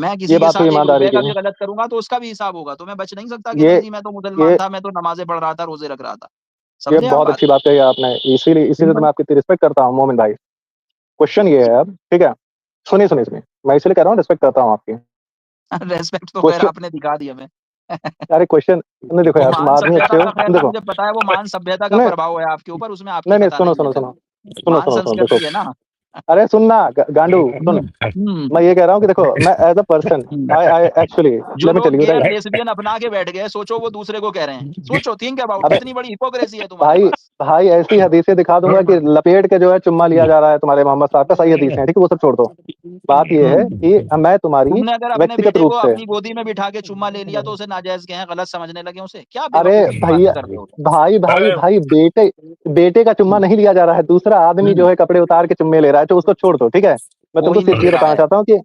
मैं किसी ये के बात तो साथ एक ईमानदारी रुपए की का भी है। गलत करूंगा तो उसका भी हिसाब होगा, तो मैं बच नहीं सकता कि ये नहीं जी मैं तो मुसलमान ये था, मैं तो नमाजें पढ़ रहा था, रोजे रख रहा था। ये समझे आप बहुत बात? अच्छी बात कही आपने, इसीलिए तो सिंपल। मैं आपकी रिस्पेक्ट करता हूँ मोमिन भाई। क्वेश्चन ये है अब, ठीक है, सुनिए, मैं इसलिए कह रहा हूँ रिस्पेक्ट करता हूँ आपकी। रेस्पेक्ट तो खैर क्वेश्चन, आपने दिखा दी हमें। अरे क्वेश्चन, नहीं देखो वो यार, तुम मान आदमी सभ्यता अच्छे का हो, खैर तुम ना, देखो, मुझे पता है वो मान सभ्यता का नहीं प्रभाव है आपके ऊपर, उसमें आपकी नहीं नहीं, खता सुनो नहीं सुनो है सुनो कभी। सुनो मान सुनो सुनो देखो, संस्कृति है ना। अरे सुनना गांडू सुन, हम्म। मैं ये कह रहा हूँ कि देखो, मैं as a person, hmm. I actually, जो लेट मी लोग टेल यू गे और राइट। लेस्बियन अपना के बैठ गए, सोचो वो दूसरे को कह रहे हैं, सोचो, थिंक अबाउट, अबे कितनी बड़ी हिपोक्रेसी है तुम्हारे भाई, पास। भाई ऐसी हदीसें दिखा दूंगा कि लपेट के जो है चुम्मा लिया जा रहा है तुम्हारे मोहम्मद साहब का, सही हदीसें हैं, ठीक है, वो सब छोड़ दो। बात ये है हम्म। कि मैं तुम्हारी तुमने अगर अपने व्यक्तिगत बेटे रूप को से, अपनी गोदी में बिठा के चुम्मा ले लिया तो उसे नाजायज कहे, गलत समझने लगे उसे, क्या अरे बेवकूफी की बातें भैया, कर रहे हो तुम। भाई बेटे, बेटे का चुम्मा हम्म। नहीं लिया जा रहा है, दूसरा आदमी जो हम्म। है कपड़े उतार के चुम्मे ले रहा है, तो उसको छोड़ दो, ठीक है। मैं तुमको कोई नहीं सिर्फ ले ये रहा बताना है। चाहता हूँ कि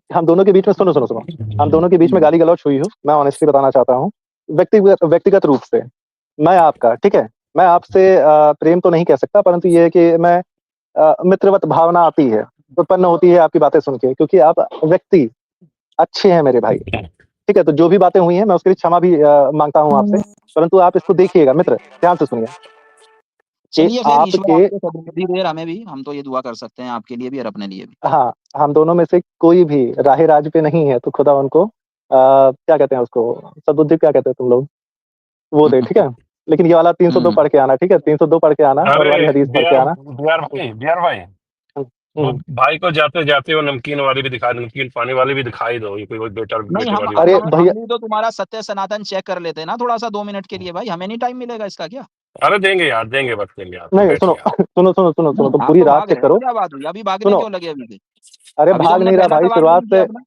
हम दोनों के बीच में, सुनो सुनो सुनो, हम दोनों के बीच में हम्म। गाली गलौज हुई हो, मैं ऑनेस्टली बताना चाहता हूँ, व्यक्तिगत व्यक्तिगत रूप से मैं आपका, ठीक है, मैं आपसे प्रेम तो नहीं कह सकता, परंतु ये है कि मैं मित्रवत भावना आती है, उत्पन्न होती है आपकी बातें सुन के, क्योंकि आप व्यक्ति अच्छे हैं मेरे भाई, ठीक है। तो जो भी बातें हुई हैं मैं उसके लिए क्षमा भी मांगता हूँ आपसे, परंतु आप इसको देखिएगा मित्र, ध्यान से सुनिए कि चलिए खैर, ईश्वर आपके, आपको सद्बुद्धि दे, हमें भी, हम तो ये दुआ कर सकते हैं आपके लिए भी और अपने लिए भी। हाँ, हम दोनों में से कोई भी राहे राज पे नहीं है, तो खुदा उनको क्या कहते हैं उसको, सद्बुद्धि क्या कहते हैं तुम लोग, वो दे, ठीक है। लेकिन ये वाला 302 हम्म। पढ़ के आना, ठीक है, 302 पढ़ के आना और वाली अरे हदीस पढ़ के बिहार आना। बिहार भाई, हम्म, वो हम्म। भाई को जाते जाते वो नमकीन वाली भी दिखा, नमकीन पानी वाली भी दिखाई दो, ये कोई कोई बेटा नहीं, बेटे हम वाली हम अरे हम भैया, हम भी तो तुम्हारा सत्य सनातन चेक कर लेते हैं ना थोड़ा सा, 2 मिनट के लिए भाई, हमें नहीं टाइम मिलेगा इसका क्या? अरे देंगे यार, देंगे, बस देंगे यार, तुम नहीं सुनो बैठिए आप। सुनो, तुम आप पूरी तो रात भाग चेक रहे हो, करो, क्या बात हुई, अभी भागने सुनो, क्यों लगे अभी से? अरे अभी तो भाग हमने नहीं रहा पहला भाई, सवाल शुरुआत पूछ से, लिया अपना।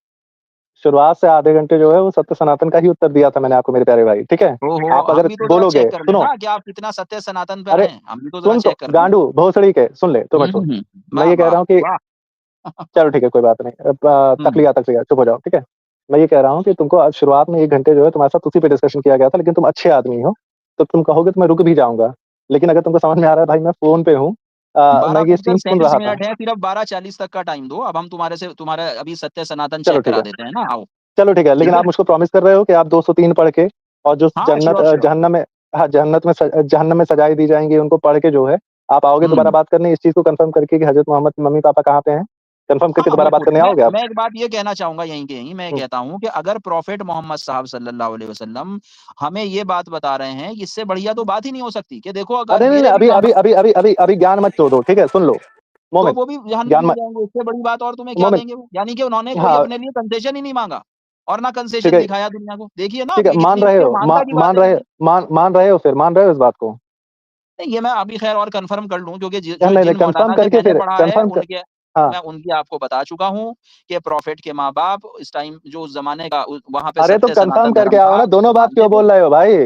आधे घंटे जो है वो सत्य सनातन का ही उत्तर दिया था मैंने आपको मेरे प्यारे भाई, ठीक है। ओहो, आप हम अगर भी तो जरा बोलोगे, चेक कर सुनो, लेना कि आप कितना सत्य सनातन पर अरे हैं, हम भी तो जरा सुन तो चेक कर लें। गांडू भोसड़ी के, सुन ले, 2 मिनट सुन, मैं वाह ये कह वाह रहा हूँ कि, वाह। चलो ठीक है, कोई बात नहीं, हम्म। तकलिया चुप हो जाओ, ठीक है। मैं ये कह रहा हूँ कि तुमको आज शुरुआत में 1 घंटे जो है तुम्हारे साथ उसी पे डिस्कशन किया गया था, लेकिन तुम अच्छे आदमी हो, तो तुम कहोगे तो मैं रुक भी जाऊंगा, लेकिन अगर तुमको समझ में आ रहा है भाई मैं फोन पे हूँ, मैं बारह ये बजकर सीन सुन सैंतीस रहा था। मिनट है, सिर्फ 12:40 तक का टाइम दो, अब हम तुम्हारे से तुम्हारा अभी सत्य सनातन चलो चेक ठीक करा है, देते हैं ना, आओ। चलो ठीक है, लेकिन ठीक है। आप मुझको प्रॉमिस कर रहे हो कि आप 203 पढ़ के, और जो हाँ श्योर श्योर। जहन्नम में, हाँ, जहन्नम में सजाएं दी जाएंगी उनको पढ़ के जो है, आप आओगे दोबारा हम्म। बात करने इस चीज को कंफर्म करके कि हजरत मोहम्मद के मम्मी पापा कहाँ पे हैं, कंफर्म करके हाँ दोबारा बात बिल्कुल, करने आओगे आप। मैं एक बात ये कहना चाहूंगा, यहीं के यहीं मैं हम्म। कहता हूँ कि अगर प्रॉफेट मोहम्मद साहब सल्लल्लाहु अलैहि वसल्लम हमें ये बात बता रहे हैं, इससे बढ़िया तो बात ही नहीं हो सकती कि देखो अगर अरे नहीं नहीं, मेरे भी अभी अभी मामा, अभी अभी अभी अभी ज्ञान मत छोड़ो, ठीक है, सुन लो तो मोमिन, वो भी जहन्नम ज्ञान में मत, जाएंगे, इससे बड़ी बात और तुम्हें क्या मोमिन, देंगे वो, यानी कि उन्होंने कोई हाँ, अपने लिए कंसेशन ही नहीं मांगा और ना ठीक कंसेशन है, दिखाया दुनिया को, देखिए ना ठीक है, आपकी मान कितनी रहे हो, बेमानता की बात है कितनी। मान रहे हो, फिर मान रहे हो इस बात को। नहीं, ये मैं अभी खैर और कंफर्म कर लूं, क्योंकि यार जो नहीं नहीं, जिन कंफर्म मौलाना से करके मैंने फिर पढ़ा है कंफर्म कर, उनके, हाँ। मैं उनकी आपको बता चुका हूँ कि प्रॉफिट के माँ बाप इस टाइम जो उस जमाने का वहां पे अरे तो सत्य कंफर्म सनातन करके धर्म आओ था ना, उसको दोनों बात मानते क्यों थे। बोल रहे हो भाई,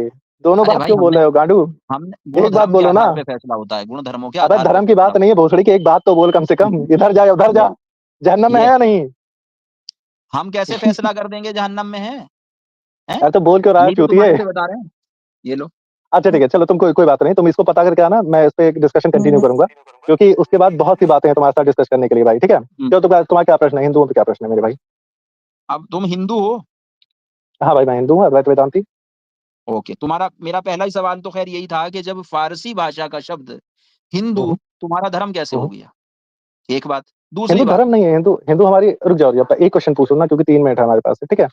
दोनों अरे बात भाई, क्यों बोल हमने रहे हो गांडू, हमने गुण एक बात धर्म के बोलो ना। आधार पे फैसला होता है, गुण धर्मों के अबे आधार पे धर्म की फैसला बात नहीं है भोसड़ी की, एक बात तो बोल कम से कम, इधर जा उधर होता है। जा, जहन्नम में है ये या नहीं। हम कैसे फैसला कर देंगे जहन्नम में है, हैं? अरे तो बोल क्यों रहा है यही तो चूतिए। तुम्हारे से बता रहे हैं, ये लो। अच्छा ठीक है, चलो तुम कोई बात नहीं, तुम इसको पता करके आना, मैं इस पे एक डिस्कशन कंटिन्यू करूंगा, क्योंकि उसके बाद बहुत सी बातें हैं तुम्हारे साथ डिस्कस करने के लिए भाई, ठीक है। हम्म। क्यों, तुम्हारा क्या प्रश्न है, हिंदुओं पे क्या प्रश्न है मेरे भाई। अब तुम हिंदू हो? हाँ भाई, मैं हिंदू हूँ, अद्वैत वेदांती। ओके, तुम्हारा मेरा पहला ही सवाल तो खैर यही था कि जब फारसी भाषा का शब्द हिंदू, हम्म, तुम्हारा धर्म कैसे हो हम्म। गया? एक बात। दूसरी हिंदू बात। धर्म नहीं है, हिंदू हिंदू हमारी, रुक जाओ रुक जाओ, एक क्वेश्चन पूछो ना, क्योंकि 3 मिनट है हमारे पास, ठीक है।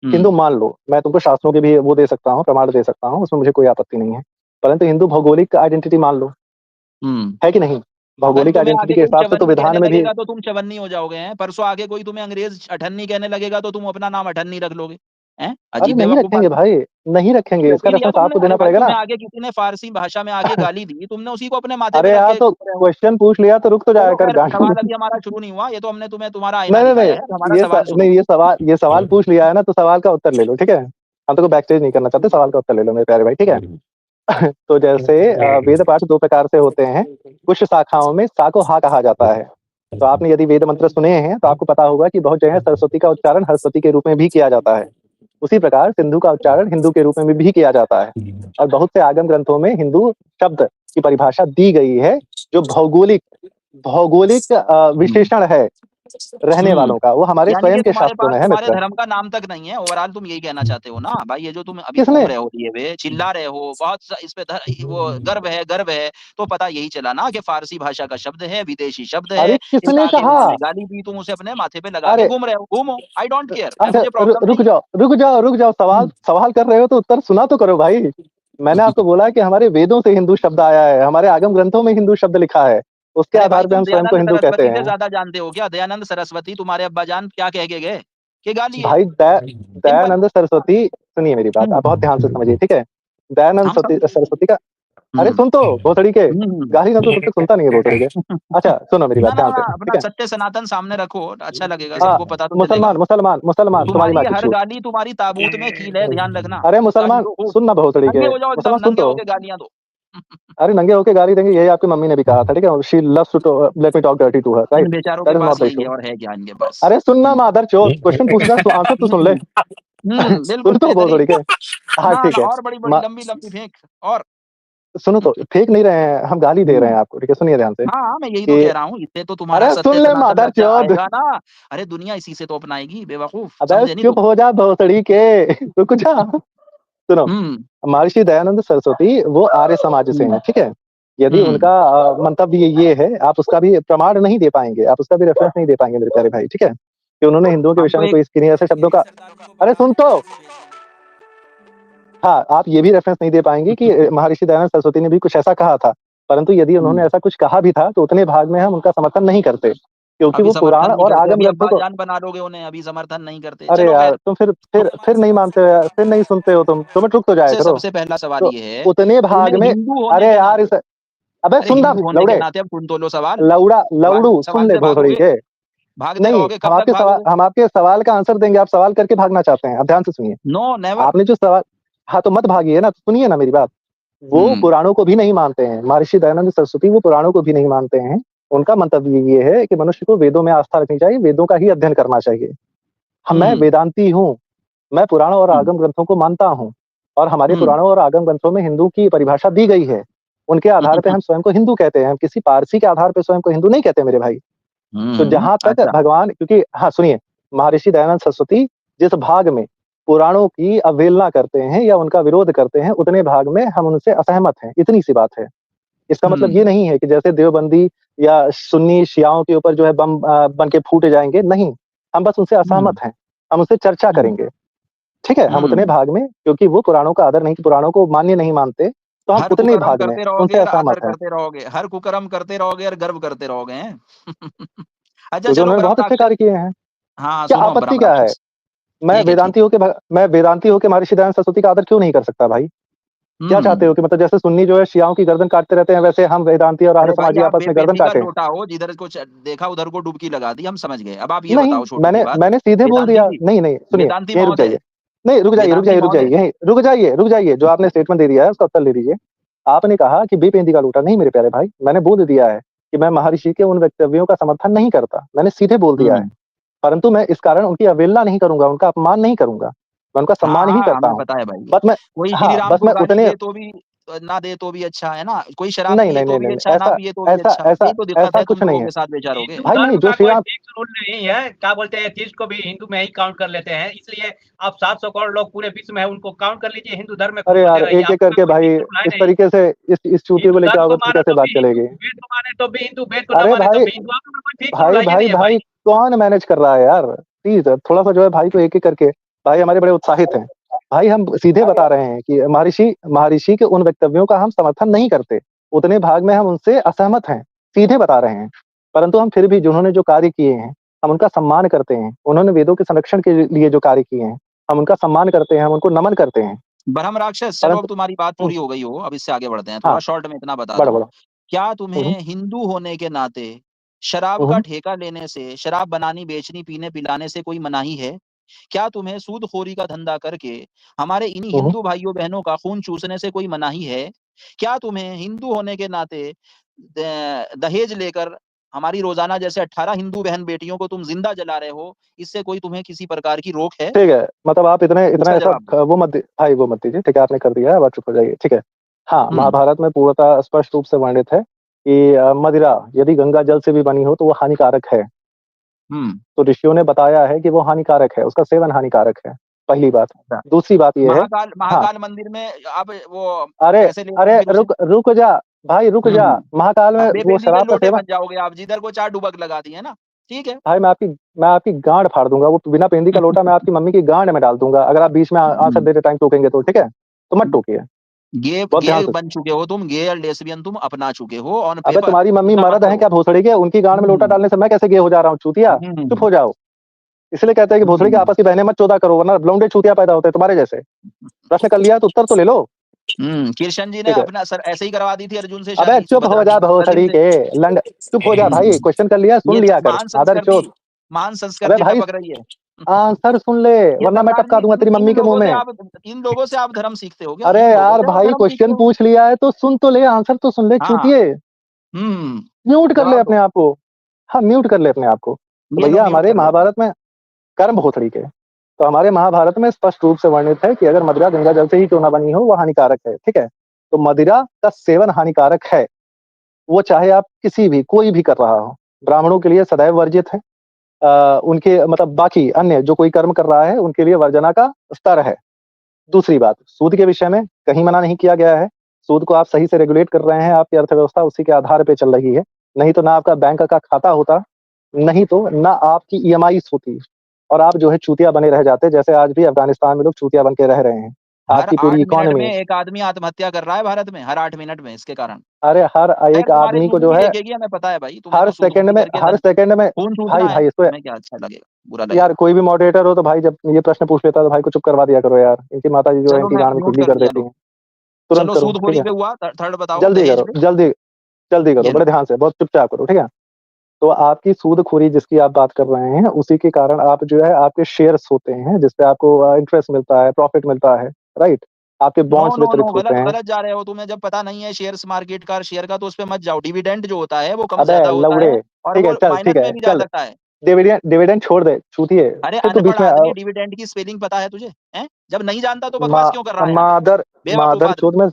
हिंदू हम्म। मान लो, मैं तुमको शास्त्रों के भी वो दे सकता हूँ, प्रमाण दे सकता हूँ, उसमें मुझे कोई आपत्ति नहीं है, परंतु हिंदू भौगोलिक आइडेंटिटी मान लो, हम्म। है कि नहीं। कल भौगोलिक तुम्हें आइडेंटिटी आगे के कोई हिसाब से तो चवन्नी कहने विधान में भी, लगेगा तो तुम चवन्नी हो जाओगे, हैं? परसों आगे कोई तुम्हें अंग्रेज अठन्नी कहने लगेगा तो तुम अपना नाम अठन्नी रख लोगे, हैं? अरे अजीब नहीं बेवकूफ रखेंगे बातें। भाई, नहीं रखेंगे, क्यों इसका फिर, या रेफरेंस तुमने, आपको अरे देना भाई पड़ेगा ना। तुम्हें आगे किसी ने फारसी भाषा में आगे गाली दी, तुमने उसी को अपने माथे पे अरे रख यार के तो क्वेश्चन पूछ लिया तो रुक तो जाया चलो कर खैर, गांडू। सवाल अभी हमारा शुरू नहीं हुआ, ये तो हमने तुम्हें तुम्हारा आईना नहीं नहीं दिखाया है, हमारा नहीं, सवाल सुनो। नहीं, ये सवाल पूछ लिया है ना, तो सवाल का उत्तर ले लो, ठीक है। हम तो बैक स्टेज नहीं करना चाहते, सवाल का उत्तर ले लो मेरे प्यारे भाई, ठीक है। तो जैसे वेद पाठ 2 प्रकार से होते हैं, कुछ शाखाओं में सा को हा कहा जाता है। तो आपने यदि वेद मंत्र सुने हैं तो आपको पता होगा कि बहुत जगह सरस्वती का उच्चारण हरस्वती के रूप में भी किया जाता है। उसी प्रकार सिंधु का उच्चारण हिंदू के रूप में भी किया जाता है। और बहुत से आगम ग्रंथों में हिंदू शब्द की परिभाषा दी गई है, जो भौगोलिक भौगोलिक हम्म। विशेषण है, रहने हुँ। वालों का, वो हमारे यानी कि स्वयं के शास्त्रों में है तुम्हारे मित्र। धर्म का नाम तक नहीं है, ओवरऑल तुम यही कहना चाहते हो ना? भाई ये जो तुम अभी किसने? घूम रहे हो लिए हुए, चिल्ला रहे हो, बहुत स इस पे वो गर्व है, तो पता यही चला ना कि फ़ारसी भाषा का शब्द है, विदेशी शब्द है, अरे एक किसने आगे कहा? उन्होंने गाली दी, तुम उसे अपने माथे पे लगा के अरे घूम रहे हो, घूमो, आई डोंट केयर मैं अच्छा मुझे प्रॉब्लम रुक नहीं है। जाओ, रुक जाओ, रुक जाओ, सवाल हुँ। सवाल कर रहे हो तो उत्तर सुना तो करो भाई। मैंने आपको बोला कि हमारे वेदों से हिंदू शब्द आया है, हमारे आगम ग्रंथों में हिंदू शब्द लिखा है, उसके अरे भाई आधार पे तुम हम स्वयं को दयानंद हिंदू कहते सरस्वती से हैं। ज़्यादा जानते हो क्या? दयानंद सरस्वती तुम्हारे अब्बाजान क्या कह के गए? कि गाली है, भाई सिंपल। दयानंद सरस्वती, सुनिए मेरी बात, आप हुँ। बहुत ध्यान से समझिए, ठीक है? दयानंद हम समझ गए। सरस्वती का, अरे हुँ। सुन तो भोसड़ी के, हुँ। गाली ना तो तब तक सुनता नहीं है भोसड़ी के। अच्छा सुनो मेरी ना, बात ना, ध्यान ना, से, ठीक अपना है? सत्य सनातन सामने रखो, अच्छा लगेगा, हाँ, सबको पता तो चलेगा। मुसलमान मुसलमान मुसलमान तुम्हारी तुम्हारी माँ की हर चूत। गाली तुम्हारी ताबूत में कील है, ध्यान रखना। अरे गाली मुसलमान दो खूब, सुन ना भोसड़ी नंगे के, हो जाओ एकदम, मुसलमान सुन नंगे तो। होके गालियाँ दो। अरे नंगे होके गाली देंगे, यही आपकी मम्मी ने भी कहा था, ठीक है? She loves to let me talk dirty to her, in right? बेचारों के that is pass not the यही है इश्यू। और है क्या इनके पास? अरे सुनना हुँ। मादरचोद, क्वेश्चन पूछ रहा हूँ, आंसर तो सुन ले। बिल्कुल सुन तो बेहतरीन। भोसड़ी के। हाँ ना, ठीक ना है। और बड़ी-बड़ी, मा- लंबी-लंबी फेंक और सुनो तो, फेंक नहीं रहे हैं हम, गाली दे रहे हुँ। हैं आपको, ठीक है? सुनिए ध्यान से हाँ, हाँ, मैं यही तो कि कह रहा हूँ, इससे तो तुम्हारा अरे सत्य सुन ले सनातन रक्षा मादरचोद। आएगा ना। अरे दुनिया इसी से तो अपनाएगी, बेवकूफ, अबे समझे नहीं चुप तुम? हो जा भोसड़ी के। रुक जा। सुनो, हुँ, महर्षि दयानंद सरस्वती वो आर्य समाज से हुँ, हैं, ठीक है? यदि हुँ। उनका मंतव्य ये है, आप उसका भी प्रमाण नहीं दे पाएंगे, आप उसका भी रेफरेंस नहीं दे पाएंगे मेरे प्यारे भाई, ठीक है? कि उन्होंने हिंदुओं के हम विषय तो में एक कोई किन्हीं ऐसे शब्दों का, अरे सुन तो। हाँ, आप ये भी रेफरेंस नहीं दे पाएंगे कि महर्षि दयानंद सरस्वती ने भी कुछ ऐसा कहा था। परंतु यदि उन्होंने हुँ। ऐसा कुछ कहा भी था, तो उतने भाग में हम उनका समर्थन नहीं करते, क्योंकि अभी वो पुराण समर्थन नहीं और करते, आगम अभी ग्रंथों को, अब्बाजान बना लोगे उन्हें, अभी समर्थन नहीं करते। अरे चलो यार ख़ैर, तुम फिर नहीं मानते हो यार, फिर नहीं सुनते हो तुम रुक तो जाया से करो। सबसे पहला सवाल तो ये है, उतने तुम्हें भाग में, हिंदू होने अरे के यार नाते इस, अबे अरे सुन ना हिंदू होने के लौड़े, नाते अब सुन तो लो सवाल। लौड़ा सवाल लौड़ू सुन सवाल ले से भोसड़ी भागोगे? के। भागते नहीं, रहोगे, कब तक भागोगे? हम आपके सवाल का आंसर देंगे, आप सवाल करके भागना चाहते हैं, अब ध्यान से सुनिए। No never. आपने जो सवाल, हाँ तो मत भागिए ना, तो सुनिए ना मेरी बात। वो हुँ, पुराणों को भी नहीं मानते हैं, महर्षि दयानंद सरस्वती वो पुराणों को भी नहीं मानते हैं। उनका मंतव्य ये है कि मनुष्य को वेदों में आस्था रखनी चाहिए, वेदों का ही अध्ययन करना चाहिए। हम मैं हुँ, वेदांती हूँ, मैं पुराणों और हुँ, आगम ग्रंथों को मानता हूँ, और हमारे हुँ। पुराणों और आगम ग्रंथों में हिंदू की परिभाषा दी गई है। उनके आधार पे हम स्वयं को हिंदू कहते हैं, हम किसी पारसी के आधार पे स्वयं को हिंदू नहीं कहते मेरे भाई। तो हुँ, जहाँ तक अच्छा। भगवान, क्योंकि हाँ सुनिए, महर्षि दयानंद सरस्वती जिस भाग में पुराणों की अवहेलना करते हैं या उनका विरोध करते हैं, उतने भाग में हम उनसे असहमत हैं, इतनी सी बात है। इसका मतलब हुँ, ये नहीं है कि जैसे देवबंदी या सुन्नी शियाओं के ऊपर जो है बम बन के फूटे जाएंगे, नहीं। हम बस उनसे हुँ, असहमत हैं, हम उनसे चर्चा हुँ, करेंगे, ठीक है? हम उतने हुँ। भाग में, क्योंकि वो पुराणों का आदर नहीं, पुराणों को मान्य नहीं मानते, तो हम हर उतने कुकर्म भाग में करते रहोगे उनसे और आदर असहमत हैं। करते रहोगे, हर कुकर्म करते रहोगे और गर्व करते रहोगे हैं। अच्छा क्योंकि चलो उन्होंने ब्रह्म बहुत अच्छे राक्षस। कार्य किए हैं। हाँ, क्या सुनो आपत्ति ब्रह्म क्या है? राक्षस। ठीक है, ठीक। मैं वेदांती होके महर्षि दयानंद सरस्वती का आदर क्यों नहीं कर सकता भाई? क्या चाहते हुँ। हो कि मतलब जैसे सुन्नी जो है शियाओं की गर्दन काटते रहते हैं, वैसे हम वेदांती और आर्य अरे भाई समाजी आप आपस में गर्दन बेपेंदी का काटें? लोटा हो, जिधर कुछ देखा उधर को डुबकी लगा दी, हम समझ गए। अब आप ये नहीं, बताओ छोटी-सी बात, मैंने सीधे बोल वेदांती दिया, जी, नहीं, नहीं, सुनिए, वेदांती यहीं रुक महोदय, जाइए। नहीं, वेदांती रुक जाइए, महोदय। यहीं रुक जाइए, जो आपने स्टेटमेंट दे दिया है, उसका उत्तर ले लीजिए। आपने कहा कि बेपेंदी का लूटा, नहीं मेरे प्यारे भाई, मैंने बोल दिया है कि मैं महर्षि के उन वक्तव्यों का समर्थन नहीं करता, मैंने सीधे बोल दिया है। हुँ। परंतु मैं इस कारण उनकी अवहेलना नहीं करूँगा, उनका अपमान नहीं करूँगा, मैं उनका हाँ, सम्मान ही हाँ, करता हमें हूँ। पता है भाई। बस मैं कोई श्री हाँ, राम बस को मैं गाली उतने, दे तो भी ना दे तो भी अच्छा है ना, कोई शराब नहीं, पिए नहीं, तो नहीं, भी नहीं, अच्छा है, ना ऐसा पिए तो भी ऐसा अच्छा। ऐसा यही तो दिक्कत ऐसा है तुम कुछ नहीं लोगों है। के साथ बेचारों के। हिंदू भाई नहीं, धर्म जो का श्री कोई राम, फिक्स रूल नहीं है, क्या बोलते हैं, एथिस्ट को भी हिंदू में ही काउंट कर लेते हैं, इसलिए आप 700 करोड़ लोग पूरे विश्व में है, उनको काउंट कर लीजिए, हिंदू धर्म में खुश अरे होते यार, रहिए, एक-एक आपका करके कोई भाई, फिक्स रूल है इस नहीं। तरीके से इस चूतिए को हिंदू लेके धर्म आओगे को तो फिर मानो कैसे तो बात भी हिंदू, चलेगी? वेद को माने तो भी हिंदू, वेद को ना अरे माने तो भाई, भी हिंदू, आपका कोई फिक्स रूल है ही भाई, नहीं है भाई। कौन मैनेज कर रहा है यार? प्लीज़ थोड़ा-सा जो है भाई को एक-एक करके, भाई हमारे बड़े उत्साहित हैं। भाई हम सीधे बता रहे हैं कि महर्षि के उन वक्तव्यों का हम समर्थन नहीं करते। उतने भाग में हम उनसे असहमत हैं, सीधे बता रहे हैं। परंतु हम फिर भी जिन्होंने जो कार्य किए हैं, हम उनका सम्मान करते हैं। उन्होंने वेदों के संरक्षण के लिए जो कार्य किए हैं, हम उनका सम्मान करते हैं, हम उनको नमन करते हैं। ब्रह्म राक्षस, चलो अब परंतु तुम्हारी बात हुँ, पूरी हो गई हो, अब इससे आगे बढ़ते हैं। थोड़ा हाँ, शॉर्ट में इतना बता बढ़ो, दो, बढ़ो। क्या हुँ, हुँ। तुम्हें हिंदू होने के नाते शराब हुँ, का हुँ। ठेका लेने से, शराब बनानी, बेचनी, पीने, पिलाने से कोई मनाही है? क्या तुम्हें सूदखोरी का धंधा करके हमारे इन्हीं हुँ, हुँ। हिंदू भाइयों-बहनों का खून चूसने से कोई मनाही है? क्या तुम्हें हिंदू होने के नाते दहेज लेकर हमारी रोज़ाना जैसे 18 हिंदू बहन-बेटियों को तुम ज़िंदा जला रहे हो, इससे कोई तुम्हें किसी प्रकार की रोक है? ठीक है, मतलब आप इतने इतना इसका ऐसा जवाब दो। वो मत दि भाई वो मत दीजिए, ठीक है, आपने कर दिया है, अब आप चुप हो जाइए, ठीक है। हाँ, हुँ, महाभारत में पूर्णतः स्पष्ट रूप से वर्णित है कि मदिरा यदि गंगा जल से भी बनी हो तो वो हानिकारक है। तो ऋषियों ने बताया है कि वो हानिकारक है, उसका सेवन हानिकारक है, पहली बात। अच्छा। दूसरी बात ये है, हाँ, महाकाल मंदिर में आप वो अरे कैसे ले अरे फिर उसे? रुक जा भाई, रुक जा। महाकाल में अब वो बेपेंदी में शराब का लोटे सेवन, बन जाओगे आप, जिधर को 4 डुबक लगा दी है ना, ठीक है। भाई मैं आपकी गांड फाड़ दूंगा, वो बिना पेंदी का लोटा मैं आपकी मम्मी की गांड में डाल दूंगा, अगर आप बीच में आंसर देते टाइम टोकेंगे तो, ठीक है? तो मत टोकिए, बहुत ध्यान गे से। बन चुके हो तुम, गे और लेस्बियन तुम अपना चुके हो ऑन अबे पेपर। तुम्हारी मम्मी मर्द है क्या भोसड़ी के? उनकी गांड में लोटा डालने से मैं कैसे गे हो जा रहा हूँ चूतिया? चुप हो जाओ। इसलिए कहते हैं कि भोसड़ी के आपस की बहनें मत चोदा करो, वरना लौंडे चूतिया पैदा होते हैं तुम्हारे जैसे। प्रश्न कर लिया तो उत्तर तो ले लो। कृष्ण जी ने ठीक है, अपना सर ऐसे ही करवा दी थी अर्जुन से अबे शादी, चुप हो जा भोसड़ी के लंड, चुप हो जा भाई, क्वेश्चन कर लिया, सुन ये लिया कर, महान आदर चोद। संस्कृति, महान अबे संस्कृति भाई टपक रही है। आंसर सुन ले, ये वरना मैं सरदार टपका जी, दूंगा तेरी मम्मी के मुंह में। इन लोगों से आप धर्म सीखते हो क्या? अरे इन लोगों यार से आप भाई, धर्म सीखते क्वेश्चन हो? पूछ लिया है तो सुन तो ले, आंसर तो सुन ले हाँ। चूतिए। म्यूट कर ले जवाब अपने दो। आप को। हाँ, म्यूट कर ले अपने आप को। तो ये लो, भैया म्यूट हमारे कर लिया। महाभारत में कर्म भोसड़ी के, तो हमारे महाभारत में स्पष्ट रूप से वर्णित है कि अगर मदिरा गंगा जल से ही क्यों ना बनी हो, वह हानिकारक है, ठीक है? तो मदिरा का सेवन हानिकारक है, वो चाहे आप किसी भी कोई भी कर रहा हो। ब्राह्मणों के लिए सदैव वर्जित है, उनके मतलब बाकी अन्य जो कोई कर्म कर रहा है उनके लिए वर्जना का स्तर है। दूसरी बात, सूद के विषय में कहीं मना नहीं किया गया है। सूद को आप सही से रेगुलेट कर रहे हैं, आपकी अर्थव्यवस्था उसी के आधार पे चल रही है। नहीं तो ना आपका बैंक का खाता होता, नहीं तो ना आपकी ईएमआईस होती, और आप जो है चूतिया बने रह जाते, जैसे आज भी अफगानिस्तान में लोग चूतिया बन के रह रहे हैं। हर आपकी 8 पूरी मिनट इकोनॉमी, में एक आदमी आत्महत्या कर रहा है भारत में, हर 8 मिनट में इसके कारण। अरे हर खैर एक तुम्हारे आदमी को सूद जो भी है देखेगी, हमें पता है भाई, तुम्हें हर तो सेकंड सूदखोरी में करके खून सूदना है, इसको हमें क्या अच्छा लगेगा, बुरा लगेगा। यार कोई भी मॉडरेटर हो तो भाई जब ये प्रश्न पूछ लेता है तो भाई को चुप करवा दिया करो यार। इनकी माता जी जो है चलो इनकी मैं गांड में म्यूट खुजली कर कर दिया, देती लो। हैं। तुरंत चलो करो, ठीक सूदखोरी है? पे हुआ, थर्ड बताओ, जल्दी दहेज करो, पे। जल्दी करो, ये बड़े लो। ध्यान से, बहुत चुपचाप करो, ठीक है? तो आपकी सूदखोरी जिसकी आप बात कर रहे हैं, उसी के कारण आप जो है आपके शेयर्स होते हैं, जिसपे आपको इंटरेस्ट मिलता है, प्रॉफिट मिलता है, राइट? आपके नो बॉन्ड्स नो नो, वितरित होते गलत हैं। गलत जा रहे हो, तुम्हें जब पता नहीं है शेयर्स मार्केट का, शेयर का, तो उस पे मत जाओ। डिविडेंड जो होता है वो कम अबे ज्यादा होता लौड़े, है, और ठीक है, वो चल ठीक माइनस है, में भी जा चल सकता है। डिविडेंड डिविडेंड छोड़ दे चूतिए, अरे फिर तू अनपढ़ बीच में आदमी, डिविडेंड की स्पेलिंग पता है तुझे? हैं? जब नहीं जानता तो बकवास क्यों कर रहा है यहाँ पे, मादर बेवकूफ आदमी?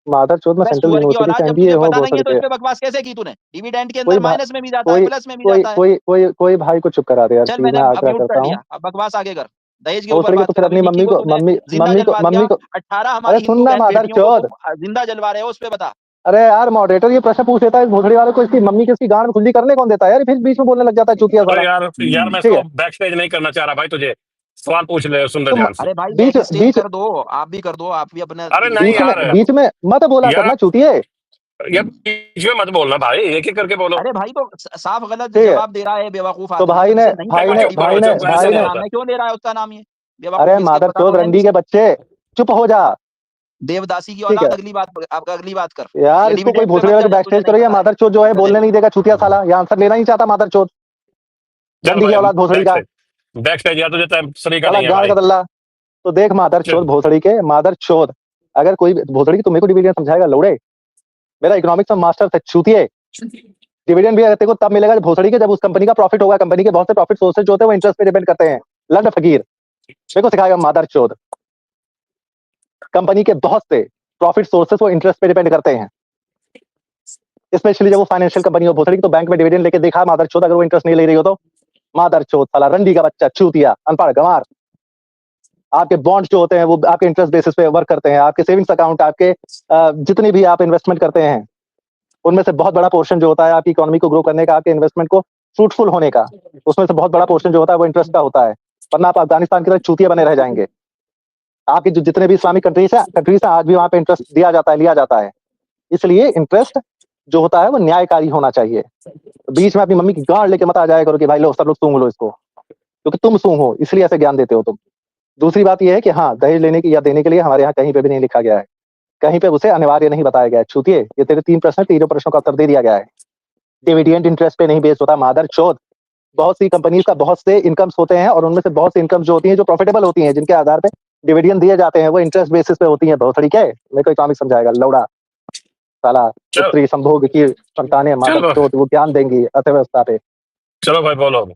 मादर चोद में अबे सेंट्रल सुअर की यूनिवर्सिटी औलाद, से जब एमबीए तुझे हो पता नहीं है भोसड़ी तो इस के। पे बकवास कैसे की तूने? डिविडेंड के कोई अंदर भा, माइनस में भी जाता है, कोई प्लस में भी कोई जाता है। कोई कोई कोई भाई को चुप करा दे यार चल प्लीज, मैंने मैं अब आग्रह म्यूट करता कर हूँ। दिया, अब बकवास आगे कर। दहेज के ऊपर भोसड़ी को बात तो कर। फिर अभी अपनी निक्की मम्मी को को तूने जिंदा जलवा दिया, 18 हमारी अरे हिंदू सुनना बहन मादर बेटियों को चोद। तुम जिंदा जलवा रहे हो, उस पे बता। अरे यार मॉडरेटर ये प्रश्न पूछ लेता है भोसड़ी वाले को, इसकी मम्मी की इसकी गांड में खुजली करने कौन देता है यार? फिर बीच में बोलने लग जाता है चूतिया अरे साला। यार मैं ठीक इसको है, बैक स्टेज नहीं करना चाह रहा भाई, तुझे सवाल पूछ ले, सुन ले तुम ध्यान से। अरे भाई बीच बैक स्टेज बीच कर दो, आप भी कर दो, आप भी अपने अरे नहीं यार, बीच में मत बोला यार करना चूतिए। यार बीच में मत बोलना भाई, एक एक करके बोलो। अरे भाई तो साफ गलत ठीक है, जवाब दे रहा है बेवकूफ तो आदमी, तो जिसे नहीं भाई पता है चुप करो, चुप, डिविडेंड ऐसे किसका नहीं भाई ने नाम होता। है, क्यों ले रहा है उसका नाम? ये अरे बेवकूफ, इसके मादर पता तो चोद है नहीं रंडी के उसे। बच्चे, चुप हो जा। देवदासी की ठीक है औलाद, अगली बात, आप अगली बात कर। यार, ये इसको कोई डिविडेंड पे भोसड़ी मत वाले जा को जब बैक तुझे स्टेज नहीं करो, या पता है। मादर चोद जो है बोलने गधे। नहीं देगा चूतिया साला, ये आंसर लेना नहीं चाहता मादर चोद, चल रंडी की भाई औलाद भोसड़ी का बैक स्टेज यार, तुझे सलीका साला नहीं है गांड का भाई। दल्ला। तो देख मादर चोद चल भोसड़ी के, मादर चोद, अगर कोई भोसड़ी की तुम्हें को डिविडेंड समझाएगा लौड़े, मेरा इकोनॉमिक्स में मास्टर था चूतिए। डिविडेंड भी अगर तेरे को तब मिलेगा जब भोसड़ी के, जब उस कंपनी का प्रॉफिट होगा। कंपनी के बहुत से प्रॉफिट सोर्सेज जो होते हैं वो इंटरेस्ट पे डिपेंड करते हैं। लंड फकीर मेरे को सिखाएगा मादर चोद। कंपनी के बहुत से प्रॉफिट सोर्सेज वो इंटरेस्ट पे डिपेंड करते हैं, स्पेशली जब वो फाइनेंशियल कंपनी हो। भोसड़ी की तो बैंक में डिविडेंड लेके देखा मादर चोद, अगर वो इंटरेस्ट नहीं ले रही हो तो। मादर चोद साला रंडी का बच्चा चूतिया अनपढ़ गंवार। आपके बॉन्ड्स जो होते हैं वो आपके इंटरेस्ट बेसिस पे वर्क करते हैं। आपके सेविंग्स अकाउंट, आपके जितनी भी आप इन्वेस्टमेंट करते हैं, उनमें से बहुत बड़ा पोर्शन जो होता है आपकी इकोनॉमी को ग्रो करने का, आपके इन्वेस्टमेंट को फ्रूटफुल होने का, उसमें से बहुत बड़ा पोर्शन जो होता है वो इंटरेस्ट का होता है। वरना आप अफगानिस्तान की तरह चूतिया बने रह जाएंगे। आपके जो जितने भी इस्लामिक कंट्रीज है आज भी वहां पे इंटरेस्ट दिया जाता है, लिया जाता है। इसलिए इंटरेस्ट जो होता है वो न्यायकारी होना चाहिए। तो बीच में अपनी मम्मी की गांड लेके मत आ जाया करो कि भाई लो सब लोग सूंघ लो इसको, क्योंकि तुम सूंघ हो इसलिए ऐसे ज्ञान देते हो तुम। दूसरी बात यह है कि हाँ, दहेज लेने की या देने के लिए हमारे यहाँ कहीं पे भी नहीं लिखा गया है, कहीं पे उसे अनिवार्य नहीं बताया गया है। छूतिए, ये तेरे 3 प्रश्न, तीनों प्रश्नों का उत्तर दे दिया गया है। डिविडेंड इंटरेस्ट पे नहीं बेस्ड होता मादर चोद। बहुत सी कंपनीज का बहुत से इनकम्स होते हैं, और उनमें से बहुत सी इनकम जो होती हैं जो प्रॉफिटेबल होती हैं, जिनके आधार पे डिविडेंड दिए जाते हैं, वो इंटरेस्ट बेसिस पे होती हैं। बहुत तरीके मेरे को इकोनॉमिक्स समझाएगा लौड़ा साला। चल स्त्री संभोग की संतानें मादर चल चोद वो ज्ञान देंगी अर्थव्यवस्था पे। चलो भाई बोलो।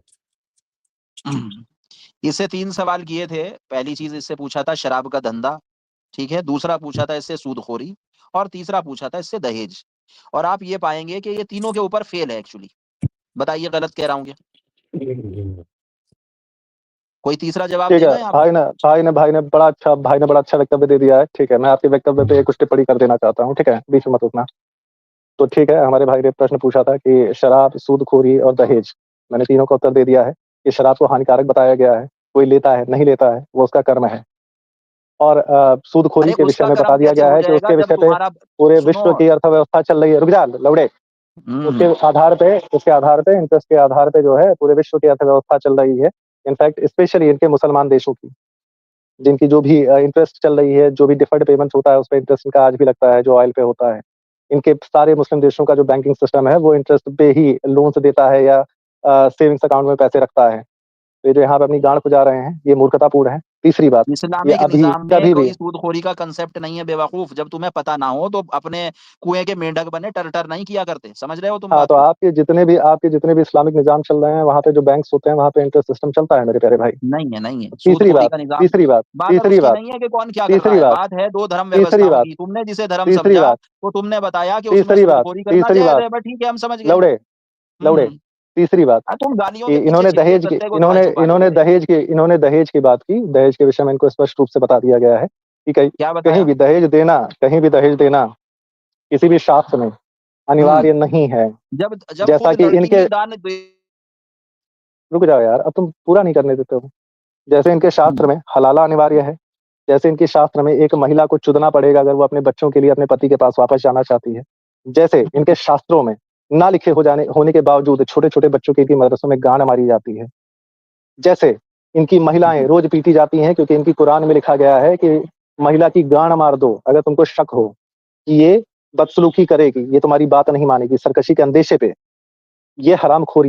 इससे 3 सवाल किए थे। पहली चीज इससे पूछा था शराब का धंधा, ठीक है। दूसरा पूछा था इससे सूदखोरी, और तीसरा पूछा था इससे दहेज। और आप ये पाएंगे कि ये तीनों के ऊपर फेल है एक्चुअली। बताइए गलत कह रहा हूँ क्या? कोई तीसरा जवाब ठीक देगा है, यहाँ पे? भाई ने बड़ा अच्छा वक्तव्य दे दिया है। ठीक है, मैं आपके वक्तव्य पे कुछ टिप्पणी कर देना चाहता हूँ। ठीक है, बीच में मत रुकना। तो ठीक है, हमारे भाई ने प्रश्न पूछा था कि शराब, सूदखोरी और दहेज, मैंने तीनों का उत्तर दे दिया है कि शराब को हानिकारक बताया गया है, कोई लेता है, नहीं लेता है, वो उसका कर्म है। और सूदखोरी अरे के विषय उसका में बता कर्म दिया कैसे गया हो है कि जाएगा उसके जब विषय पे तुम्हारा पूरे सुनो विश्व की अर्थव्यवस्था चल रही है। रुक जा लौड़े। उसके आधार पे इंटरेस्ट के आधार पे जो है पूरे विश्व की अर्थव्यवस्था चल रही है। इनफैक्ट स्पेशली इनके मुसलमान देशों की, जिनकी जो भी इंटरेस्ट चल रही है, जो भी डिफर्ड पेमेंट होता है, उस पे इंटरेस्ट इनका आज भी लगता है, जो ऑयल पे होता है। इनके सारे मुस्लिम देशों का जो बैंकिंग सिस्टम है, वो इंटरेस्ट पे ही लोन्स देता है या सेविंग्स अकाउंट में पैसे रखता है। तो ये जो यहाँ पे अपनी गांड खुजा रहे हैं, ये मूर्खतापूर्ण है। तीसरी बात, ये इस्लामिक अभी निजाम में कभी भी कोई सूदखोरी का कंसेप्ट नहीं है बेवकूफ। जब तुम्हें पता ना हो तो अपने कुएं के मेंढक बने टर नहीं किया करते। समझ रहे हो तुम हाँ, बात तो को? आपके जितने भी इस्लामिक निजाम चल रहे हैं, वहाँ पे जो बैंक्स होते हैं, वहाँ पे इंटरेस्ट सिस्टम चलता है मेरे प्यारे भाई। नहीं है तीसरी सूदखोरी बात का निजाम। तीसरी बात बात अब तीसरी उसकी बात नहीं है कि कौन क्या कर रहा तीसरी है, बात बात है दो धर्म तीसरी व्यवस्थाओं बात की। तुमने जिसे धर्म तीसरी समझा बात तो तुमने बताया कि उसमें तीसरी बात सूदखोरी करना तीसरी जायज बात है। बट ठीक है, हम समझ गए। लौड़े लौड़े तीसरी बात तुम गालियों कि के पीछे छिप के सत्य को छुपा लोगे। इन्होंने दहेज की बात की। दहेज के विषय में इनको स्पष्ट रूप से बता दिया गया है कि क्या कहीं बताया? भी दहेज देना किसी भी शास्त्र में अनिवार्य नहीं है। जब जब जैसा खुद कि लड़की इनके ही दान रुक जाओ यार, अब तुम पूरा नहीं करने देते हो। जैसे इनके शास्त्र में हलाला अनिवार्य है, जैसे इनके शास्त्र में एक महिला को चुदना पड़ेगा अगर वो अपने बच्चों के लिए अपने पति के पास वापस जाना चाहती है, जैसे इनके शास्त्रों में ना लिखे होने के बावजूद छोटे छोटे बच्चों की मदरसों में गांड मारी जाती है, जैसे इनकी महिलाएं रोज पीटी जाती हैं क्योंकि इनकी कुरान में लिखा गया है कि महिला की गांड मार दो अगर तुमको शक हो कि ये बदसलूकी करेगी, ये तुम्हारी बात नहीं मानेगी, सरकशी के अंदेशे पे ये हरामखोरियां